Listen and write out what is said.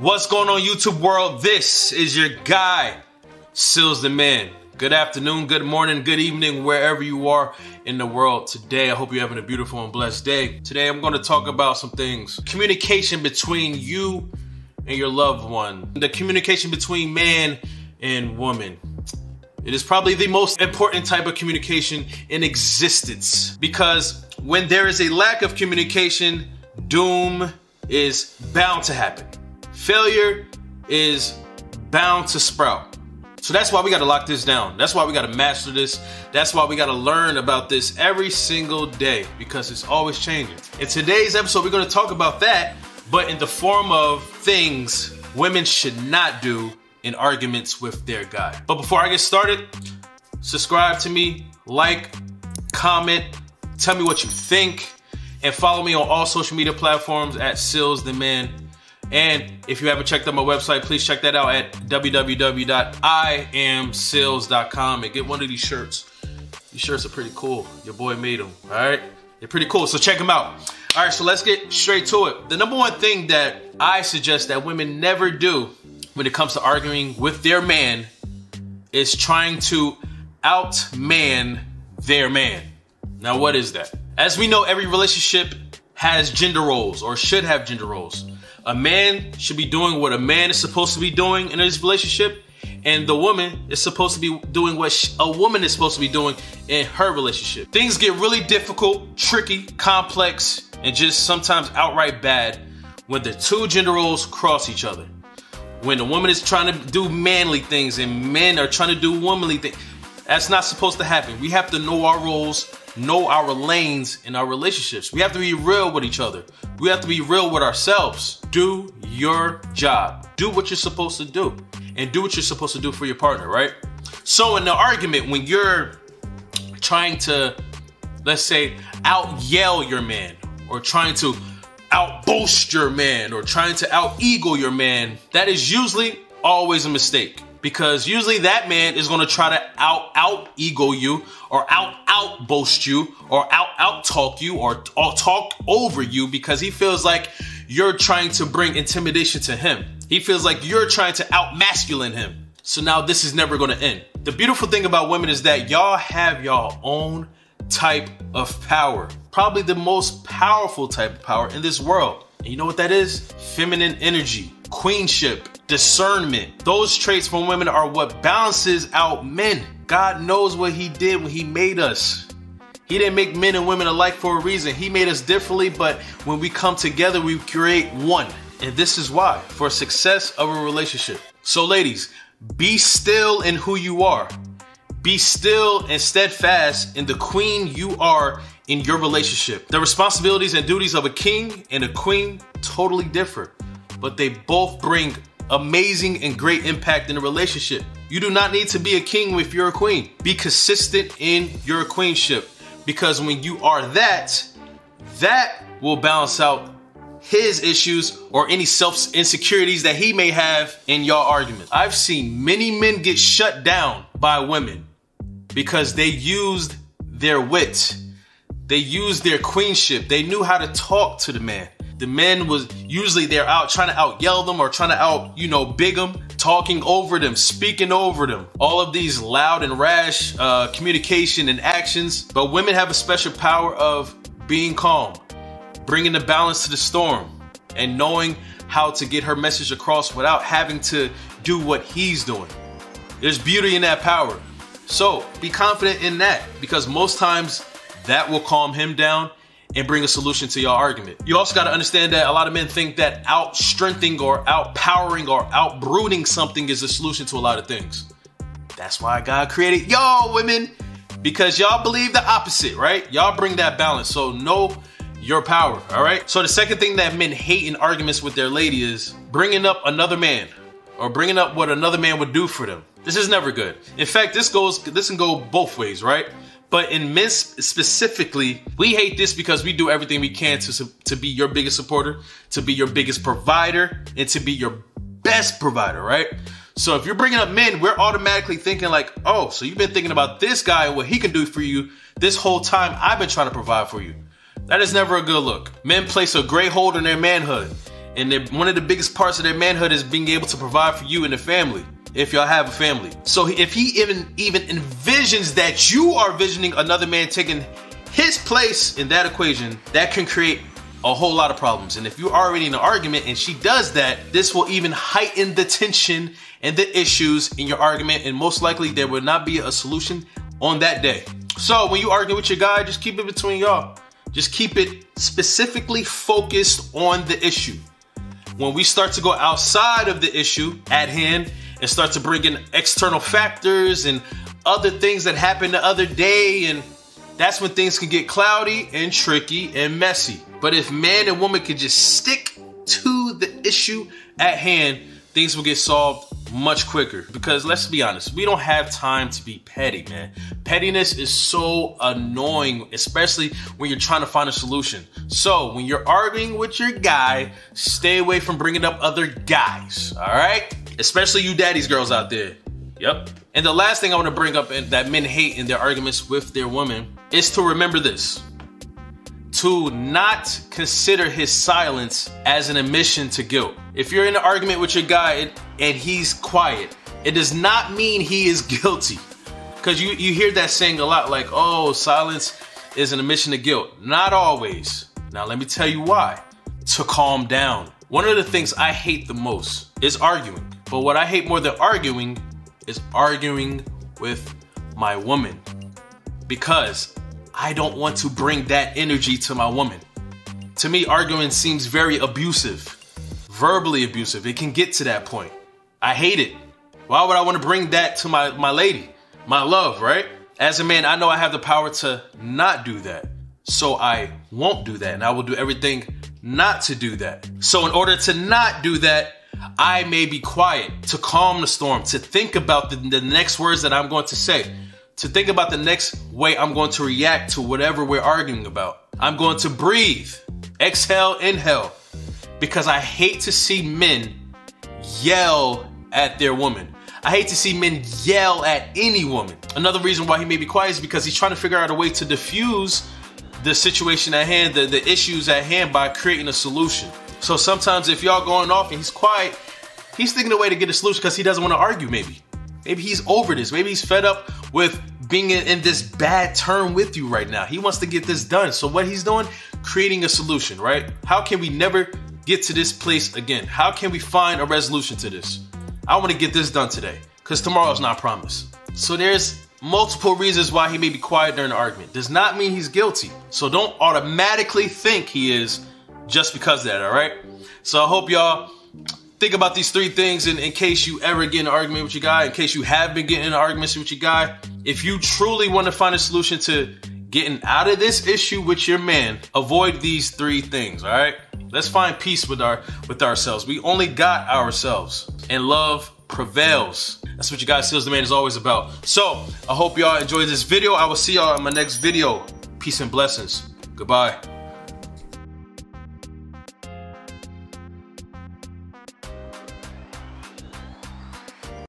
What's going on, YouTube world? This is your guy, Sealz the man. Good afternoon, good morning, good evening, wherever you are in the world today. I hope you're having a beautiful and blessed day. Today, I'm going to talk about some things. Communication between you and your loved one. The communication between man and woman. It is probably the most important type of communication in existence, because when there is a lack of communication, doom is bound to happen. Failure is bound to sprout. So that's why we got to lock this down. That's why we got to master this. That's why we got to learn about this every single day, because it's always changing. In today's episode, we're going to talk about that, but in the form of things women should not do in arguments with their guy. But before I get started, subscribe to me, like, comment, tell me what you think, and follow me on all social media platforms at Sealz the man. And if you haven't checked out my website, please check that out at www.iamsealz.com and get one of these shirts. These shirts are pretty cool. Your boy made them, all right? They're pretty cool, so check them out. All right, so let's get straight to it. The number one thing that I suggest that women never do when it comes to arguing with their man is trying to outman their man. Now, what is that? As we know, every relationship has gender roles, or should have gender roles. A man should be doing what a man is supposed to be doing in his relationship, and the woman is supposed to be doing what a woman is supposed to be doing in her relationship. Things get really difficult, tricky, complex, and just sometimes outright bad when the two gender roles cross each other. When the woman is trying to do manly things and men are trying to do womanly things. That's not supposed to happen. We have to know our roles, know our lanes in our relationships. We have to be real with each other. We have to be real with ourselves. Do your job. Do what you're supposed to do. And do what you're supposed to do for your partner, right? So in the argument, when you're trying to, let's say, out-yell your man, or trying to out-boast your man, or trying to out-ego your man, that is usually always a mistake. Because usually that man is going to try to out-ego you, or out-boast you, or out-talk you, or talk over you, because he feels like you're trying to bring intimidation to him. He feels like you're trying to out-masculine him. So now this is never going to end. The beautiful thing about women is that y'all have y'all own type of power. Probably the most powerful type of power in this world. And you know what that is? Feminine energy, queenship, discernment. Those traits from women are what balances out men. God knows what he did when he made us. He didn't make men and women alike for a reason. He made us differently, but when we come together, we create one. And this is why, for success of a relationship. So ladies, be still in who you are. Be still and steadfast in the queen you are in your relationship. The responsibilities and duties of a king and a queen totally differ, but they both bring amazing and great impact in a relationship. You do not need to be a king if you're a queen. Be consistent in your queenship, because when you are that will balance out his issues or any self-insecurities that he may have in your argument. I've seen many men get shut down by women because they used their wit. They used their queenship. They knew how to talk to the man. The men was usually they're out trying to out-yell them, or trying to big them, talking over them, speaking over them. All of these loud and rash communication and actions. But women have a special power of being calm, bringing the balance to the storm, and knowing how to get her message across without having to do what he's doing. There's beauty in that power. So be confident in that, because most times that will calm him down and bring a solution to your argument. You also got to understand that a lot of men think that out-strengthening or out-powering or out-brooding something is a solution to a lot of things. That's why God created y'all women, because y'all believe the opposite, right? Y'all bring that balance. So know your power, all right? So the second thing that men hate in arguments with their lady is bringing up another man, or bringing up what another man would do for them. This is never good. In fact, this can go both ways, right? But in men specifically, we hate this because we do everything we can to be your biggest supporter, to be your biggest provider, and to be your best provider, right? So if you're bringing up men, we're automatically thinking like, oh, so you've been thinking about this guy and what he can do for you this whole time I've been trying to provide for you. That is never a good look. Men place a great hold on their manhood, And one of the biggest parts of their manhood is being able to provide for you and the family, if y'all have a family. So if he even envisions that you are visioning another man taking his place in that equation, that can create a whole lot of problems. And if you're already in an argument and she does that, this will even heighten the tension and the issues in your argument, and most likely there will not be a solution on that day. So when you argue with your guy, just keep it between y'all. Just keep it specifically focused on the issue. When we start to go outside of the issue at hand and start to bring in external factors and other things that happened the other day, and that's when things can get cloudy and tricky and messy. But if man and woman could just stick to the issue at hand, things will get solved much quicker. Because let's be honest, we don't have time to be petty, man. Pettiness is so annoying, especially when you're trying to find a solution. So when you're arguing with your guy, stay away from bringing up other guys, all right? Especially you daddy's girls out there. Yep. And the last thing I want to bring up that men hate in their arguments with their women is to remember this. To not consider his silence as an admission to guilt. If you're in an argument with your guy and he's quiet, it does not mean he is guilty. Because you hear that saying a lot, like, oh, silence is an admission to guilt. Not always. Now let me tell you why. To calm down. One of the things I hate the most is arguing. But what I hate more than arguing is arguing with my woman. Because I don't want to bring that energy to my woman. To me, arguing seems very abusive, verbally abusive. It can get to that point. I hate it. Why would I want to bring that to my lady, my love, right? As a man, I know I have the power to not do that. So I won't do that, and I will do everything not to do that. So in order to not do that, I may be quiet, to calm the storm, to think about the next words that I'm going to say, to think about the next way I'm going to react to whatever we're arguing about. I'm going to breathe, exhale, inhale, because I hate to see men yell at their woman. I hate to see men yell at any woman. Another reason why he may be quiet is because he's trying to figure out a way to diffuse the situation at hand, the issues at hand, by creating a solution. So sometimes if y'all going off and he's quiet, he's thinking a way to get a solution because he doesn't want to argue maybe. Maybe he's over this. Maybe he's fed up with being in this bad term with you right now. He wants to get this done. So what he's doing, creating a solution, right? How can we never get to this place again? How can we find a resolution to this? I want to get this done today because tomorrow's not promised. So there's multiple reasons why he may be quiet during the argument. Does not mean he's guilty. So don't automatically think he is just because of that, all right? So I hope y'all think about these 3 things in case you ever get in an argument with your guy, in case you have been getting in arguments with your guy. If you truly want to find a solution to getting out of this issue with your man, avoid these 3 things, all right? Let's find peace with ourselves. We only got ourselves, and love prevails. That's what your guy Sealz the Man is always about. So I hope y'all enjoyed this video. I will see y'all in my next video. Peace and blessings. Goodbye.